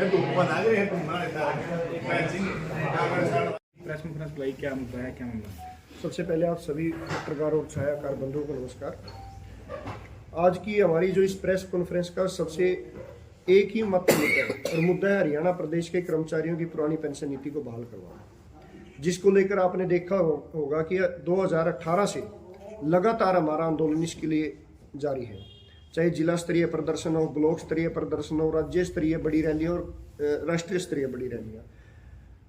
Press conference बुलाई, क्या मुद्दा है, क्या मामला? सबसे पहले आप सभी पत्रकार और छायाकार बंधुओं को नमस्कार। आज की हमारी जो इस प्रेस कॉन्फ्रेंस का सबसे एक ही मुद्दा है और मुद्दा है हरियाणा प्रदेश के कर्मचारियों की पुरानी पेंशन नीति को बहाल करवाना, जिसको लेकर आपने देखा होगा कि 2018 से लगातार हमारा आंदोलन इसके लिए जारी है। चाहे जिला स्तरीय प्रदर्शन हो, ब्लॉक स्तरीय प्रदर्शन हो, राज्य स्तरीय बड़ी रैलियाँ और राष्ट्रीय स्तरीय बड़ी रैलियाँ,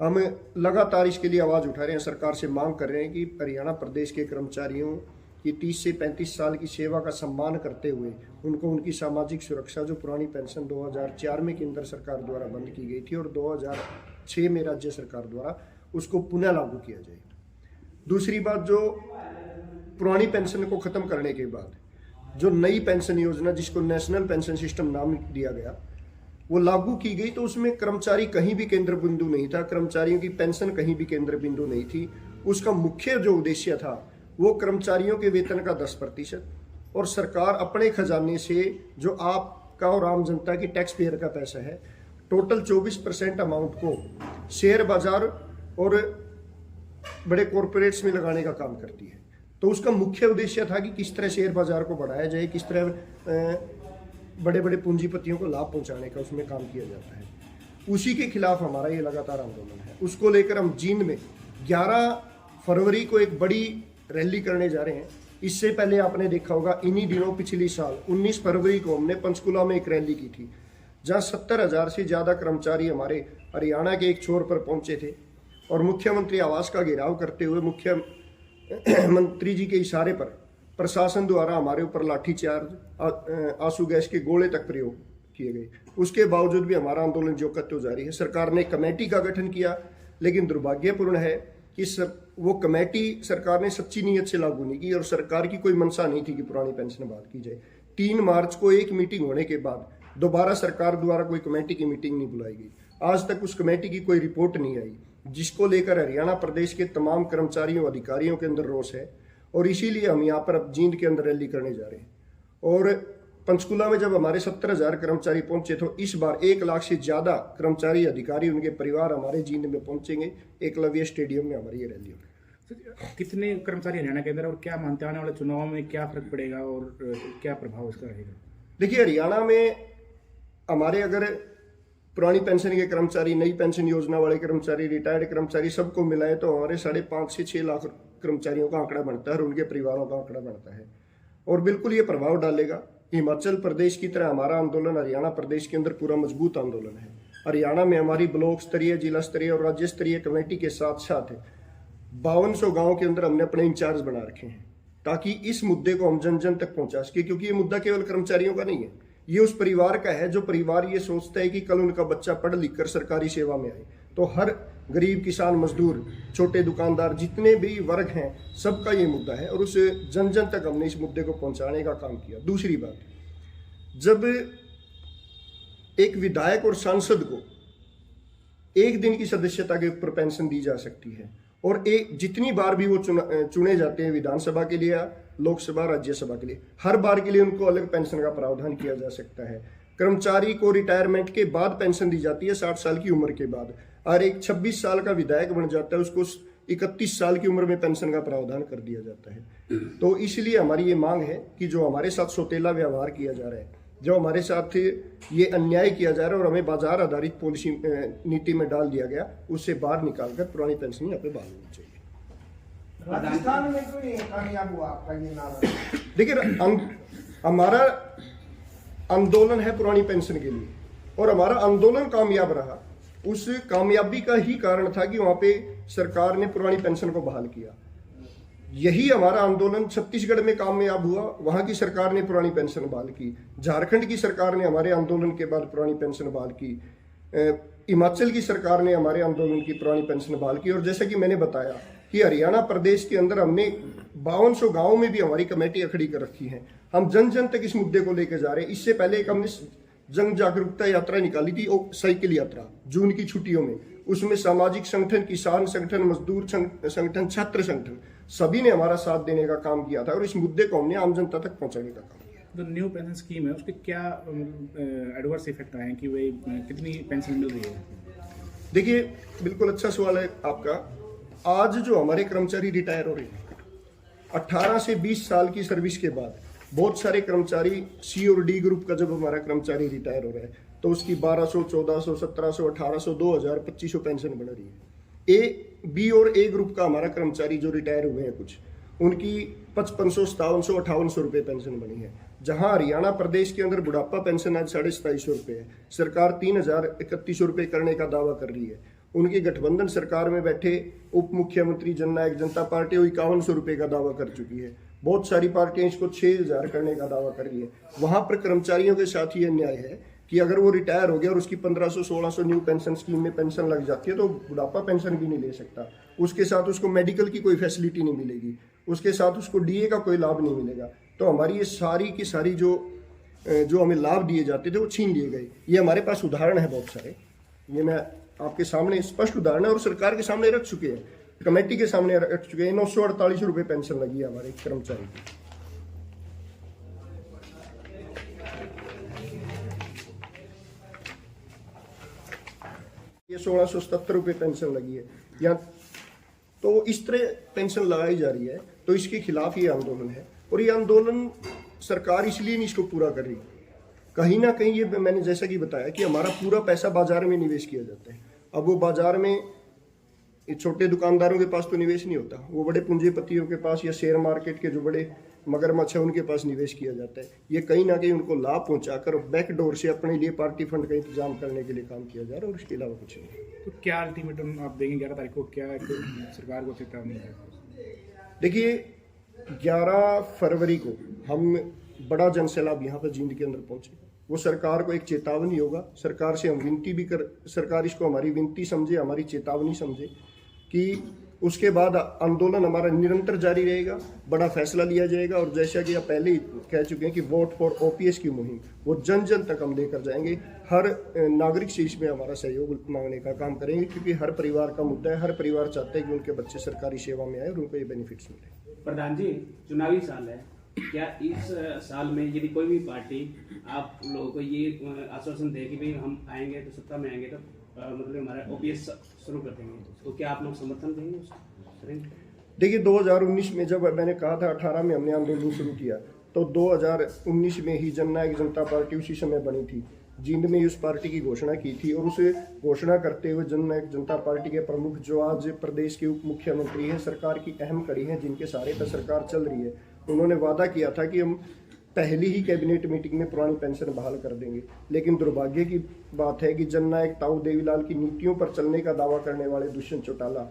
हम लगातार इसके लिए आवाज़ उठा रहे हैं, सरकार से मांग कर रहे हैं कि हरियाणा प्रदेश के कर्मचारियों की 30 से 35 साल की सेवा का सम्मान करते हुए उनको उनकी सामाजिक सुरक्षा, जो पुरानी पेंशन 2004 में केंद्र सरकार द्वारा बंद की गई थी और 2006 में राज्य सरकार द्वारा, उसको पुनः लागू किया जाए। दूसरी बात, जो पुरानी पेंशन को ख़त्म करने के बाद जो नई पेंशन योजना, जिसको नेशनल पेंशन सिस्टम नाम दिया गया, वो लागू की गई, तो उसमें कर्मचारी कहीं भी केंद्र बिंदु नहीं था, कर्मचारियों की पेंशन कहीं भी केंद्र बिंदु नहीं थी। उसका मुख्य जो उद्देश्य था वो कर्मचारियों के वेतन का 10% और सरकार अपने खजाने से, जो आपका और आम जनता की टैक्स पेयर का पैसा है, टोटल 24% अमाउंट को शेयर बाजार और बड़े कॉरपोरेट्स में लगाने का काम करती है। तो उसका मुख्य उद्देश्य था कि किस तरह शेयर बाजार को बढ़ाया जाए, किस तरह बड़े बड़े पूंजीपतियों को लाभ पहुंचाने का उसमें काम किया जाता है। उसी के खिलाफ हमारा ये लगातार आंदोलन है। उसको लेकर हम जींद में 11 फरवरी को एक बड़ी रैली करने जा रहे हैं। इससे पहले आपने देखा होगा, इन्हीं दिनों पिछली साल 19 फरवरी को हमने पंचकुला में एक रैली की थी, जहां 70,000 से ज़्यादा कर्मचारी हमारे हरियाणा के एक छोर पर पहुंचे थे और मुख्यमंत्री आवास का घेराव करते हुए मुख्यमंत्री जी के इशारे पर प्रशासन द्वारा हमारे ऊपर लाठीचार्ज, आंसू गैस के गोले तक प्रयोग किए गए। उसके बावजूद भी हमारा आंदोलन जो कत्तो जारी है। सरकार ने कमेटी का गठन किया, लेकिन दुर्भाग्यपूर्ण है कि वो कमेटी सरकार ने सच्ची नीयत से लागू नहीं की और सरकार की कोई मंशा नहीं थी कि पुरानी पेंशन बहाल की जाए। 3 मार्च को एक मीटिंग होने के बाद दोबारा सरकार द्वारा कोई कमेटी की मीटिंग नहीं बुलाई गई। आज तक उस कमेटी की कोई रिपोर्ट नहीं आई, जिसको लेकर हरियाणा प्रदेश के तमाम कर्मचारियों अधिकारियों के अंदर रोष है और इसीलिए हम यहाँ पर अब जींद के अंदर रैली करने जा रहे हैं। और पंचकुला में जब हमारे 70,000 कर्मचारी पहुंचे, तो इस बार 1 लाख से ज़्यादा कर्मचारी, अधिकारी, उनके परिवार हमारे जींद में पहुंचेंगे। एकलव्य स्टेडियम में हमारी ये रैली होगी। कितने कर्मचारी हरियाणा के अंदर, और क्या मानते हैं आने वाले चुनाव में क्या फर्क पड़ेगा और क्या प्रभाव इसका रहेगा? देखिए, हरियाणा में हमारे अगर पुरानी पेंशन के कर्मचारी, नई पेंशन योजना वाले कर्मचारी, रिटायर्ड कर्मचारी सबको मिलाए तो हमारे 5.5 से 6 लाख कर्मचारियों का आंकड़ा बनता है और उनके परिवारों का आंकड़ा बनता है और बिल्कुल ये प्रभाव डालेगा। हिमाचल प्रदेश की तरह हमारा आंदोलन हरियाणा प्रदेश के अंदर पूरा मजबूत आंदोलन है। हरियाणा में हमारी ब्लॉक स्तरीय, जिला स्तरीय और राज्य स्तरीय कमेटी के साथ साथ 5200 गाँव के अंदर हमने अपने इंचार्ज बना रखे हैं, ताकि इस मुद्दे को हम जन जन तक पहुंचा सके। क्योंकि ये मुद्दा केवल कर्मचारियों का नहीं है, ये उस परिवार का है जो परिवार ये सोचता है कि कल उनका बच्चा पढ़ लिख कर सरकारी सेवा में आए। तो हर गरीब, किसान, मजदूर, छोटे दुकानदार, जितने भी वर्ग हैं, सबका ये मुद्दा है और उस जन जन तक हमने इस मुद्दे को पहुंचाने का काम किया। दूसरी बात, जब एक विधायक और सांसद को 1 दिन की सदस्यता के ऊपर पेंशन दी जा सकती है और जितनी बार भी वो चुने जाते हैं विधानसभा के लिए, लोकसभा, राज्यसभा के लिए, हर बार के लिए उनको अलग पेंशन का प्रावधान किया जा सकता है। कर्मचारी को रिटायरमेंट के बाद पेंशन दी जाती है 60 साल की उम्र के बाद, और एक 26 साल का विधायक बन जाता है, उसको 31 साल की उम्र में पेंशन का प्रावधान कर दिया जाता है। तो इसलिए हमारी ये मांग है कि जो हमारे साथ सौतेला व्यवहार किया जा रहा है, जो हमारे साथ ये अन्याय किया जा रहा है और हमें बाजार आधारित पॉलिसी नीति में डाल दिया गया, उससे बाहर निकालकर पुरानी पेंशन यहाँ पे बहाल होनी चाहिए। राजस्थान में क्यों नहीं कामयाब हुआ आपका ये नारा? देखिए, हमारा आंदोलन है पुरानी पेंशन के लिए और हमारा आंदोलन कामयाब रहा। उस कामयाबी का ही कारण था कि वहां पे सरकार ने पुरानी पेंशन को बहाल किया। यही हमारा आंदोलन छत्तीसगढ़ में कामयाब हुआ, वहां की सरकार ने पुरानी पेंशन बहाल की। झारखंड की सरकार ने हमारे आंदोलन के बाद पुरानी पेंशन बहाल की। हिमाचल की सरकार ने हमारे आंदोलन की पुरानी पेंशन बहाल की। और जैसा कि मैंने बताया कि हरियाणा प्रदेश के अंदर हमने 5200 गाँव में भी हमारी कमेटियां खड़ी कर रखी हैं। हम जन जन तक इस मुद्दे को लेकर जा रहे हैं। इससे पहले एक हमने जन जागरूकता यात्रा निकाली थी, साइकिल यात्रा, जून की छुट्टियों में। उसमें सामाजिक संगठन, किसान संगठन, मजदूर संगठन, छात्र संगठन, सभी ने हमारा साथ देने का काम किया था और इस मुद्दे को हमने आम जनता तक पहुंचाने का काम किया। जो न्यू पेंशन स्कीम है उसके क्या एडवर्स इफेक्ट आए हैं कि वे कितनी पेंशन मिल रही है? देखिए, बिल्कुल अच्छा सवाल है आपका। आज जो हमारे कर्मचारी रिटायर हो रहे हैं 18 से 20 साल की सर्विस के बाद, बहुत सारे कर्मचारी सी और डी ग्रुप का जब हमारा कर्मचारी रिटायर हो रहा है तो उसकी 1200, 1400, 1700, 1800, 2000, 2500 पेंशन बन रही है। ए, बी और ए ग्रुप का हमारा कर्मचारी जो रिटायर हुए हैं कुछ, उनकी 5500, 5700, 5800 रुपये पेंशन बनी है। जहां हरियाणा प्रदेश के अंदर बुढ़ापा पेंशन आज 2750 रुपये है, सरकार 3031 रुपये करने का दावा कर रही है। उनकी गठबंधन सरकार में बैठे उप मुख्यमंत्री जननायक जनता पार्टी 5100 रुपये का दावा कर चुकी है। बहुत सारी पार्टियां इसको 6000 करने का दावा कर रही है। वहां पर कर्मचारियों के साथ ये अन्याय है कि अगर वो रिटायर हो गया और उसकी 1500, 1600 न्यू पेंशन स्कीम में पेंशन लग जाती है तो बुढ़ापा पेंशन भी नहीं ले सकता। उसके साथ उसको मेडिकल की कोई फैसिलिटी नहीं मिलेगी, उसके साथ उसको डीए का कोई लाभ नहीं मिलेगा। तो हमारी ये सारी की सारी जो हमें लाभ दिए जाते थे वो छीन लिए गए। ये हमारे पास उदाहरण है बहुत सारे, ये मैं आपके सामने स्पष्ट उदाहरण है और सरकार के सामने रख चुके हैं, कमेटी के सामने रख चुके हैं। 948 रुपये पेंशन लगी है हमारे कर्मचारी की। ये 1677 रुपये पेंशन लगी है या तो इस तरह पेंशन लगाई जा रही है। तो इसके खिलाफ ये आंदोलन है और ये आंदोलन सरकार इसलिए नहीं इसको पूरा कर रही। कहीं ना कहीं ये मैंने जैसा कि बताया कि हमारा पूरा पैसा बाजार में निवेश किया जाता है। अब वो बाजार में छोटे दुकानदारों के पास तो निवेश नहीं होता, वो बड़े पूंजीपतियों के पास या शेयर मार्केट के जो बड़े मगरमच्छ है उनके पास निवेश किया जाता है। ये कहीं ना कहीं उनको लाभ पहुंचाकर बैकडोर से अपने लिए पार्टी फंड का इंतजाम करने के लिए काम किया जा रहा है और इसके अलावा कुछ नहीं। तो क्या अल्टीमेटम आप देंगे 11 तारीख को? क्या सरकार को चेतावनी है? देखिए, 11 फरवरी को हम बड़ा जनसैलाब यहाँ पर जींद के अंदर पहुंचे। वो सरकार को एक चेतावनी होगा। सरकार से हम विनती भी कर, सरकार इसको हमारी विनती समझे, हमारी चेतावनी समझे कि उसके बाद आंदोलन हमारा निरंतर जारी रहेगा, बड़ा फैसला लिया जाएगा। और जैसा कि आप पहले ही कह चुके हैं कि वोट फॉर ओपीएस की मुहिम वो जन जन तक हम लेकर जाएंगे। हर नागरिक से इसमें हमारा सहयोग मांगने का काम करेंगे, क्योंकि हर परिवार का मुद्दा है। हर परिवार चाहता है कि उनके बच्चे सरकारी सेवा में आए और उनको ये बेनिफिट्स मिले। प्रधान जी, चुनावी साल है, क्या इस साल में यदि कोई भी पार्टी आप लोगों को ये आश्वासन दे कि भाई हम आएंगे तो सत्ता में आएंगे तो मतलब हमारा ओपीएस शुरू कर देंगे, तो क्या आप लोग समर्थन देंगे उसको? देखिए, 2019 में जब मैंने कहा था 18 में हमने आंदोलन शुरू किया तो 2019 में ही जननायक जनता पार्टी उसी समय बनी थी। जींद में उस पार्टी की घोषणा की थी और उसे घोषणा करते हुए जननायक जनता पार्टी के प्रमुख जो आज प्रदेश के उप मुख्यमंत्री हैं, सरकार की अहम कड़ी हैं, जिनके सहारे पर सरकार चल रही है, उन्होंने वादा किया था कि हम पहली ही कैबिनेट मीटिंग में पुरानी पेंशन बहाल कर देंगे। लेकिन दुर्भाग्य की बात है कि जननायक ताऊ देवीलाल की नीतियों पर चलने का दावा करने वाले दुष्यंत चौटाला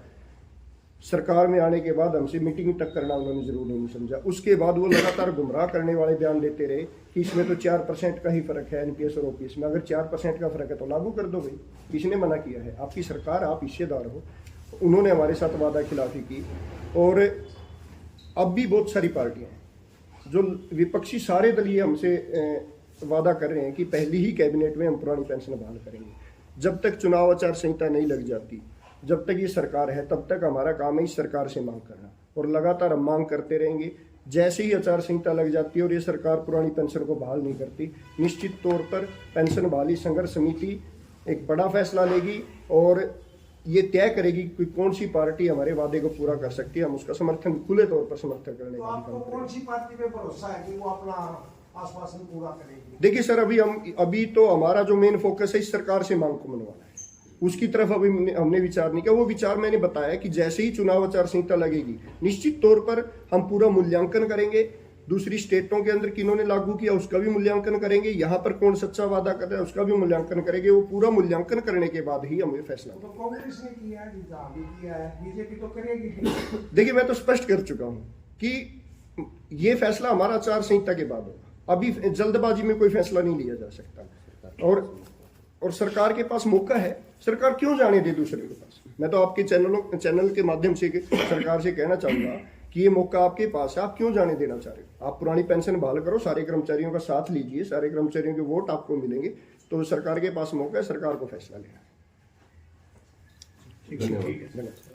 सरकार में आने के बाद हमसे मीटिंग तक करना उन्होंने जरूरी नहीं समझा। उसके बाद वो लगातार गुमराह करने वाले बयान देते रहे कि इसमें तो 4% का ही फर्क है एनपीएस और ओपीएस में। अगर 4% का फर्क है तो लागू कर दो भाई, किसने मना किया है? आपकी सरकार, आप हिस्सेदार हो। उन्होंने हमारे साथ वादा खिलाफी की। और अब भी बहुत सारी पार्टियां हैं जो विपक्षी सारे दलीय हमसे वादा कर रहे हैं कि पहली ही कैबिनेट में हम पुरानी पेंशन बहाल करेंगे। जब तक चुनाव आचार संहिता नहीं लग जाती, जब तक ये सरकार है, तब तक हमारा काम है इस सरकार से मांग करना और लगातार हम मांग करते रहेंगे। जैसे ही आचार संहिता लग जाती है और ये सरकार पुरानी पेंशन को बहाल नहीं करती, निश्चित तौर पर पेंशन बहाली संघर्ष समिति एक बड़ा फैसला लेगी और ये तय करेगी कि कौन सी पार्टी हमारे वादे को पूरा कर सकती है। हम उसका समर्थन, खुले तौर पर समर्थन करने तो का भी आपको काम कौन करेंगे। सी पार्टी पे भरोसा है कि वो अपना आश्वासन पूरा करेगी? देखिए सर, अभी तो हमारा जो मेन फोकस है इस सरकार से मांग को मनवाना है, उसकी तरफ अभी हमने विचार नहीं किया। वो विचार मैंने बताया कि जैसे ही चुनाव आचार संहिता लगेगी, निश्चित तौर पर हम पूरा मूल्यांकन करेंगे। दूसरी स्टेटों के अंदर किन्होंने लागू किया उसका भी मूल्यांकन करेंगे, यहाँ पर कौन सच्चा वादा कर रहा है उसका भी मूल्यांकन करेंगे। वो पूरा मूल्यांकन करने के बाद ही हम ये फैसला तो कांग्रेस ने किया है, किया है, बीजेपी तो करेगी। देखिए, मैं तो स्पष्ट कर चुका हूँ कि ये फैसला हमारा आचार संहिता के बाद होगा। अभी जल्दबाजी में कोई फैसला नहीं लिया जा सकता और सरकार के पास मौका है। सरकार क्यों जाने दे दूसरे के पास? मैं तो आपके चैनल के माध्यम से सरकार से कहना चाहूंगा कि ये मौका आपके पास है, आप क्यों जाने देना चाह रहे हो? आप पुरानी पेंशन बहाल करो, सारे कर्मचारियों का साथ लीजिए, सारे कर्मचारियों के वोट आपको मिलेंगे। तो सरकार के पास मौका है, सरकार को फैसला लेना है। ठीक है। धन्यवाद।